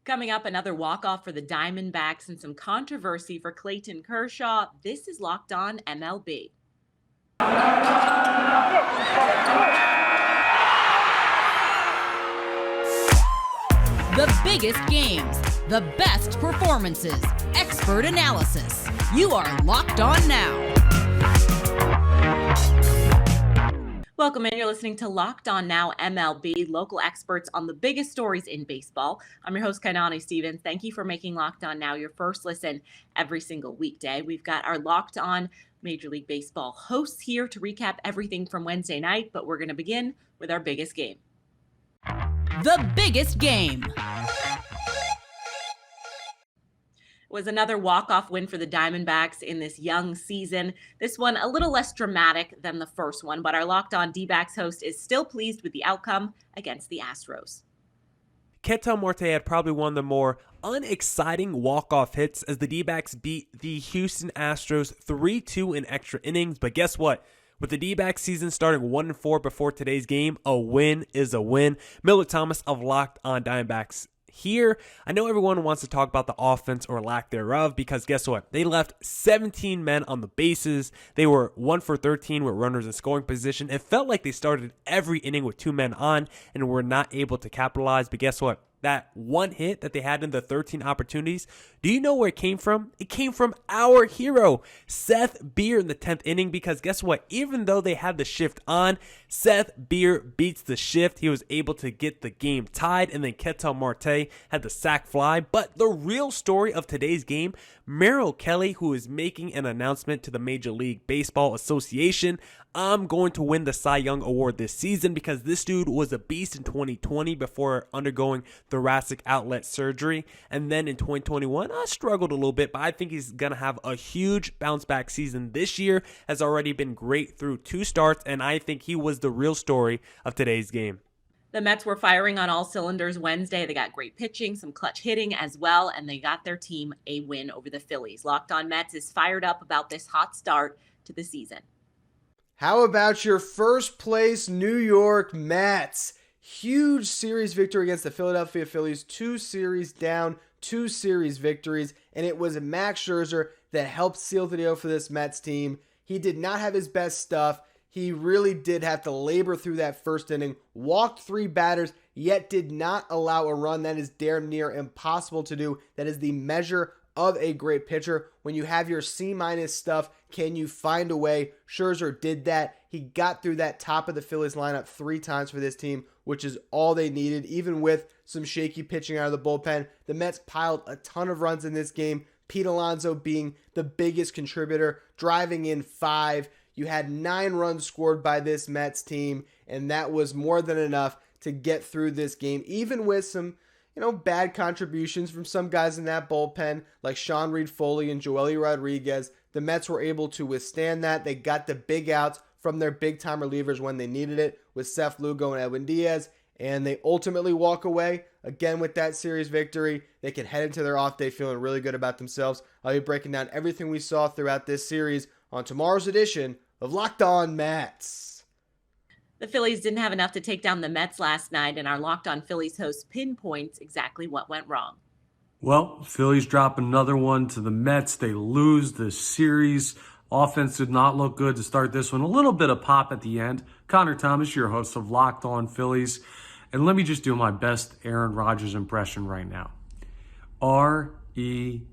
Coming up, another walk-off for the Diamondbacks and some controversy for Clayton Kershaw. This is Locked On MLB. The biggest games, the best performances, expert analysis. You are Locked On Now. Welcome in. You're listening to Locked On Now MLB, local experts on the biggest stories in baseball. I'm your host, Kainani Stevens. Thank you for making Locked On Now your first listen every single weekday. We've got our Locked On Major League Baseball hosts here to recap everything from Wednesday night, but we're going to begin with our biggest game. The biggest game. Was another walk-off win for the Diamondbacks in this young season. This one a little less dramatic than the first one, but our Locked On D-Backs host is still pleased with the outcome against the Astros. Ketel Marte had probably one of the more unexciting walk-off hits as the D-Backs beat the Houston Astros 3-2 in extra innings, but guess what? With the D-Backs season starting 1-4 before today's game, a win is a win. Miller Thomas of Locked On Diamondbacks here. I know everyone wants to talk about the offense or lack thereof because guess what? They left 17 men on the bases. They were 1 for 13 with runners in scoring position. It felt like they started every inning with 2 men on and were not able to capitalize. But guess what? That one hit that they had in the 13 opportunities, do you know where it came from? It came from our hero, Seth Beer in the 10th inning, because guess what? Even though they had the shift on, Seth Beer beats the shift. He was able to get the game tied, and then Ketel Marte had the sac fly. But the real story of today's game, Merrill Kelly, who is making an announcement to the Major League Baseball Association, I'm going to win the Cy Young Award this season because this dude was a beast in 2020 before undergoing thoracic outlet surgery. And then in 2021, I struggled a little bit, but I think he's going to have a huge bounce back season this year. Has already been great through 2 starts, and I think he was the real story of today's game. The Mets were firing on all cylinders Wednesday. They got great pitching, some clutch hitting as well, and they got their team a win over the Phillies. Locked On Mets is fired up about this hot start to the season. How about your first place New York Mets? Huge series victory against the Philadelphia Phillies. 2 series down, 2 series victories, and it was Max Scherzer that helped seal the deal for this Mets team. He did not have his best stuff. He really did have to labor through that first inning, walked 3 batters, yet did not allow a run. That is damn near impossible to do. That is the measure of a great pitcher. When you have your C- stuff, can you find a way? Scherzer did that. He got through that top of the Phillies lineup 3 times for this team, which is all they needed. Even with some shaky pitching out of the bullpen, the Mets piled a ton of runs in this game. Pete Alonso being the biggest contributor, driving in 5. You had 9 runs scored by this Mets team, and that was more than enough to get through this game, even with some bad contributions from some guys in that bullpen like Sean Reed-Foley and Joely Rodriguez. The Mets were able to withstand that. They got the big outs from their big-time relievers when they needed it with Seth Lugo and Edwin Diaz, and they ultimately walk away again with that series victory. They can head into their off day feeling really good about themselves. I'll be breaking down everything we saw throughout this series on tomorrow's edition of Locked On Mets. The Phillies didn't have enough to take down the Mets last night, and our Locked On Phillies host pinpoints exactly what went wrong. Well, Phillies drop another one to the Mets. They lose the series. Offense did not look good to start this one. A little bit of pop at the end. Connor Thomas, your host of Locked On Phillies. And let me just do my best Aaron Rodgers impression right now. RELAX.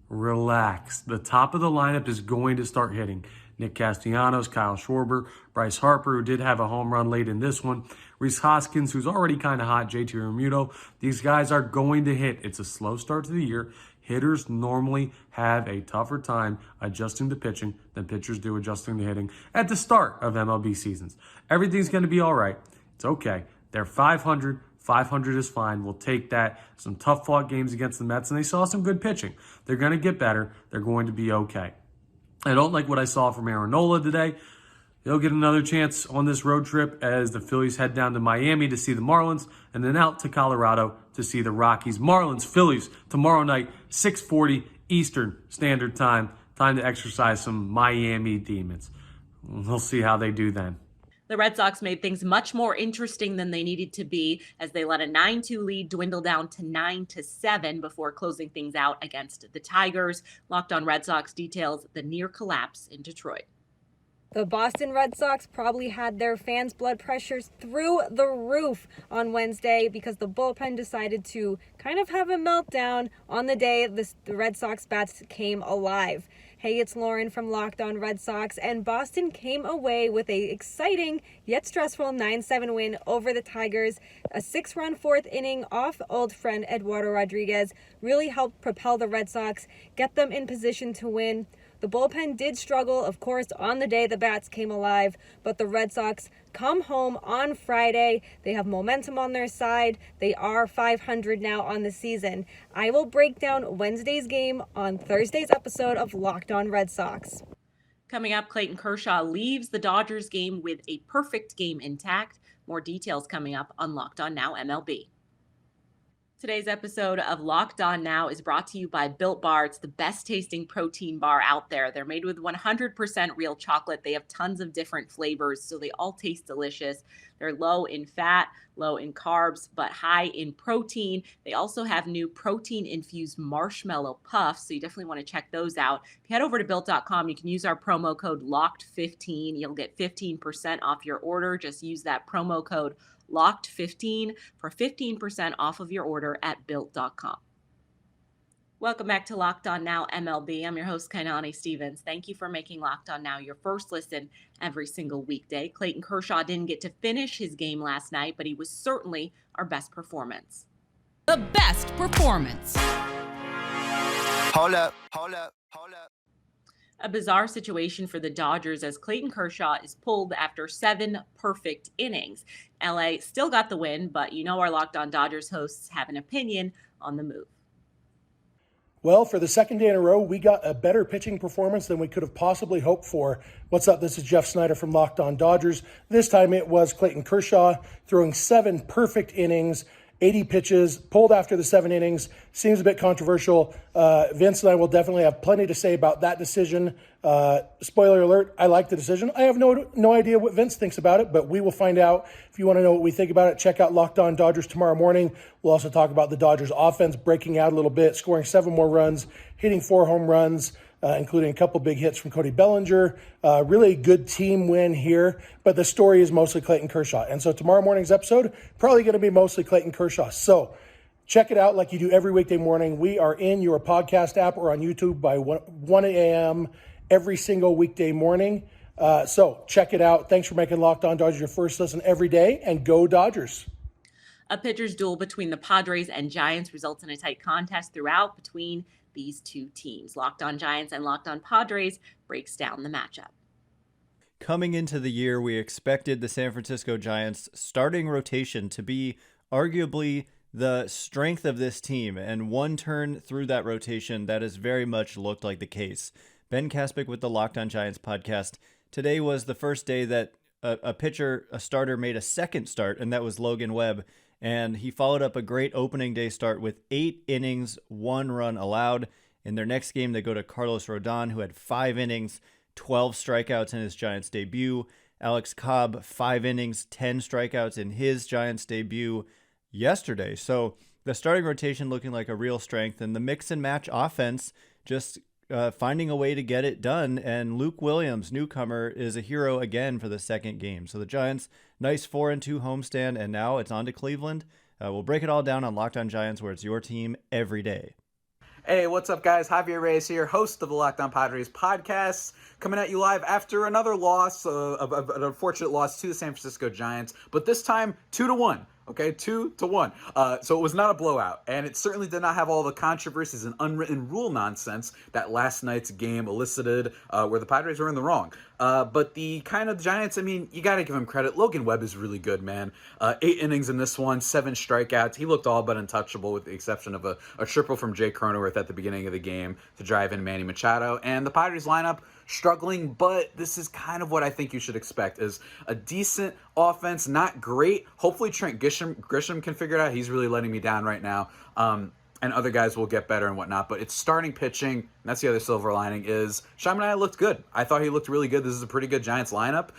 Relax. The top of the lineup is going to start hitting. Nick Castellanos, Kyle Schwarber, Bryce Harper, who did have a home run late in this one, Rhys Hoskins, who's already kind of hot, JT Realmuto. These guys are going to hit. It's a slow start to the year. Hitters normally have a tougher time adjusting to pitching than pitchers do adjusting to hitting at the start of MLB seasons. Everything's going to be all right. It's okay. They're 500. 500 is fine. We'll take that. Some tough-fought games against the Mets, and they saw some good pitching. They're going to get better. They're going to be okay. I don't like what I saw from Aaron Nola today. They'll get another chance on this road trip as the Phillies head down to Miami to see the Marlins and then out to Colorado to see the Rockies. Marlins, Phillies, tomorrow night, 6:40 Eastern Standard Time. Time to exercise some Miami demons. We'll see how they do then. The Red Sox made things much more interesting than they needed to be as they let a 9-2 lead dwindle down to 9-7 before closing things out against the Tigers. Locked On Red Sox details the near collapse in Detroit. The Boston Red Sox probably had their fans' blood pressures through the roof on Wednesday because the bullpen decided to kind of have a meltdown on the day the Red Sox bats came alive. Hey, it's Lauren from Locked On Red Sox, and Boston came away with a exciting yet stressful 9-7 win over the Tigers. A 6-run fourth inning off old friend Eduardo Rodriguez really helped propel the Red Sox, get them in position to win. The bullpen did struggle, of course, on the day the bats came alive, but the Red Sox come home on Friday. They have momentum on their side. They are 500 now on the season. I will break down Wednesday's game on Thursday's episode of Locked On Red Sox. Coming up, Clayton Kershaw leaves the Dodgers game with a perfect game intact. More details coming up on Locked On Now MLB. Today's episode of Locked On Now is brought to you by Built Bar. It's the best tasting protein bar out there. They're made with 100% real chocolate. They have tons of different flavors, so they all taste delicious. They're low in fat, low in carbs, but high in protein. They also have new protein-infused marshmallow puffs, so you definitely want to check those out. If you head over to Built.com, you can use our promo code LOCKED15. You'll get 15% off your order. Just use that promo code LOCKED15 for 15% off of your order at Built.com. Welcome back to Locked On Now MLB. I'm your host, Kainani Stevens. Thank you for making Locked On Now your first listen every single weekday. Clayton Kershaw didn't get to finish his game last night, but he was certainly our best performance. The best performance. Hold up. A bizarre situation for the Dodgers as Clayton Kershaw is pulled after 7 perfect innings. LA still got the win, but you know our Locked On Dodgers hosts have an opinion on the move. Well, for the second day in a row, we got a better pitching performance than we could have possibly hoped for. What's up? This is Jeff Snyder from Locked On Dodgers. This time it was Clayton Kershaw throwing 7 perfect innings, 80 pitches, pulled after the 7 innings. Seems a bit controversial. Vince and I will definitely have plenty to say about that decision. Spoiler alert, I like the decision. I have no idea what Vince thinks about it, but we will find out. If you want to know what we think about it, check out Locked On Dodgers tomorrow morning. We'll also talk about the Dodgers offense breaking out a little bit, scoring 7 more runs, hitting 4 home runs, including a couple big hits from Cody Bellinger. Really good team win here, but the story is mostly Clayton Kershaw. And so tomorrow morning's episode, probably going to be mostly Clayton Kershaw. So check it out like you do every weekday morning. We are in your podcast app or on YouTube by 1 a.m. every single weekday morning. So check it out. Thanks for making Locked On Dodgers your first listen every day, and go Dodgers. A pitcher's duel between the Padres and Giants results in a tight contest throughout between these two teams. Locked On Giants and Locked On Padres breaks down the matchup. Coming into the year, we expected the San Francisco Giants starting rotation to be arguably the strength of this team, and one turn through that rotation, that has very much looked like the case. Ben Kaspick with the Locked On Giants podcast. Today was the first day that a starter made a second start, and that was Logan Webb. And he followed up a great opening day start with 8 innings, 1 run allowed. In their next game, they go to Carlos Rodon, who had 5 innings, 12 strikeouts in his Giants debut. Alex Cobb, 5 innings, 10 strikeouts in his Giants debut yesterday. So the starting rotation looking like a real strength, and the mix and match offense just finding a way to get it done. And Luke Williams, newcomer, is a hero again for the second game. So the Giants, nice 4-2 homestand, and now it's on to Cleveland. We'll break it all down on Locked On Giants, where it's your team every day. Hey, what's up, guys? Javier Reyes here, host of the Locked On Padres podcast, coming at you live after another loss, an unfortunate loss to the San Francisco Giants, but this time 2-1. Okay, 2-1. So it was not a blowout, and it certainly did not have all the controversies and unwritten rule nonsense that last night's game elicited, where the Padres were in the wrong. But the kind of Giants, I mean, you got to give him credit. Logan Webb is really good, man. 8 innings in this one, 7 strikeouts. He looked all but untouchable, with the exception of a triple from Jake Cronenworth at the beginning of the game to drive in Manny Machado. And the Padres lineup struggling, but this is kind of what I think you should expect, is a decent offense, not great. Hopefully Trent Grisham can figure it out. He's really letting me down right now. and other guys will get better and whatnot. But it's starting pitching, and that's the other silver lining, is Sean Manaea looked good. I thought he looked really good. This is a pretty good Giants lineup,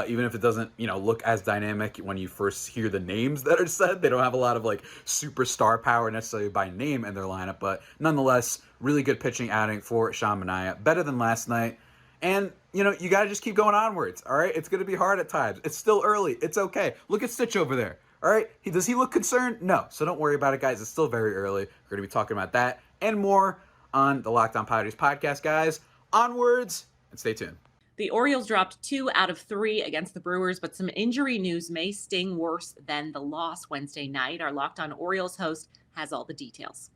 even if it doesn't, look as dynamic when you first hear the names that are said. They don't have a lot of like superstar power necessarily by name in their lineup, but nonetheless, really good pitching outing for Sean Manaea. Better than last night. And, you got to just keep going onwards, all right? It's going to be hard at times. It's still early. It's okay. Look at Stitch over there. All right, does he look concerned? No, so don't worry about it, guys. It's still very early. We're going to be talking about that and more on the Locked On Padres podcast, guys. Onwards, and stay tuned. The Orioles dropped 2 out of 3 against the Brewers, but some injury news may sting worse than the loss Wednesday night. Our Locked On Orioles host has all the details.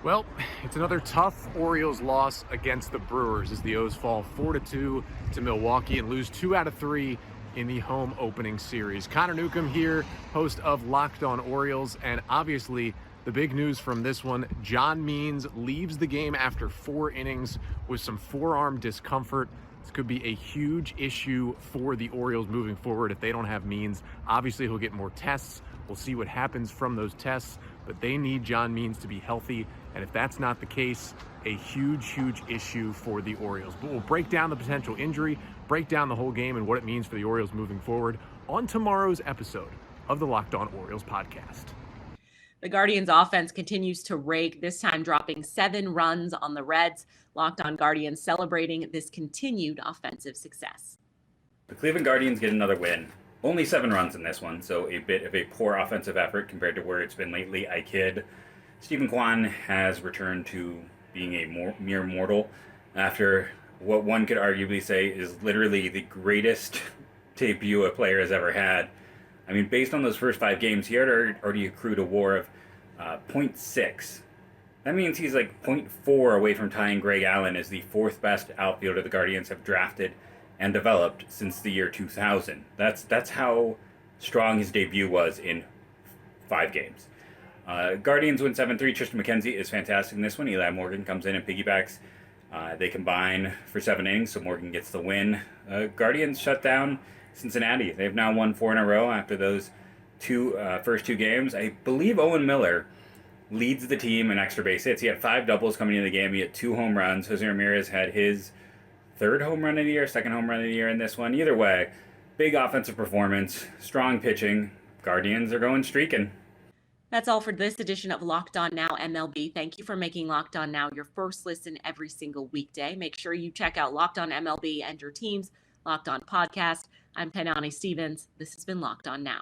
Well, it's another tough Orioles loss against the Brewers as the O's fall 4-2 to Milwaukee and lose 2 out of 3 in the home opening series. Connor Newcomb here, host of Locked On Orioles, and obviously the big news from this one, John Means leaves the game after 4 innings with some forearm discomfort. This could be a huge issue for the Orioles moving forward if they don't have Means. Obviously, he'll get more tests. We'll see what happens from those tests, but they need John Means to be healthy, and if that's not the case, a huge issue for the Orioles. But we'll break down the potential injury, break down the whole game and what it means for the Orioles moving forward on tomorrow's episode of the Locked On Orioles podcast. The Guardians offense continues to rake, this time dropping 7 runs on the Reds. Locked On Guardians celebrating this continued offensive success. The Cleveland Guardians get another win. Only 7 runs in this one, so a bit of a poor offensive effort compared to where it's been lately. I kid. Stephen Kwan has returned to being a mere mortal after what one could arguably say is literally the greatest debut a player has ever had. I mean, based on those first 5 games, he had already accrued a WAR of 0.6. That means he's like 0.4 away from tying Greg Allen as the 4th best outfielder the Guardians have drafted and developed since the year 2000. That's how strong his debut was in 5 games. Guardians win 7-3. Tristan McKenzie is fantastic in this one. Eli Morgan comes in and piggybacks. They combine for 7 innings, so Morgan gets the win. Guardians shut down Cincinnati. They've now won 4 in a row after those first 2 games. I believe Owen Miller leads the team in extra base hits. He had 5 doubles coming into the game. He had 2 home runs. Jose Ramirez had his 3rd home run of the year, 2nd home run of the year in this one. Either way, big offensive performance, strong pitching. Guardians are going streaking. That's all for this edition of Locked On Now MLB. Thank you for making Locked On Now your first listen every single weekday. Make sure you check out Locked On MLB and your team's Locked On podcast. I'm Kainani Stevens. This has been Locked On Now.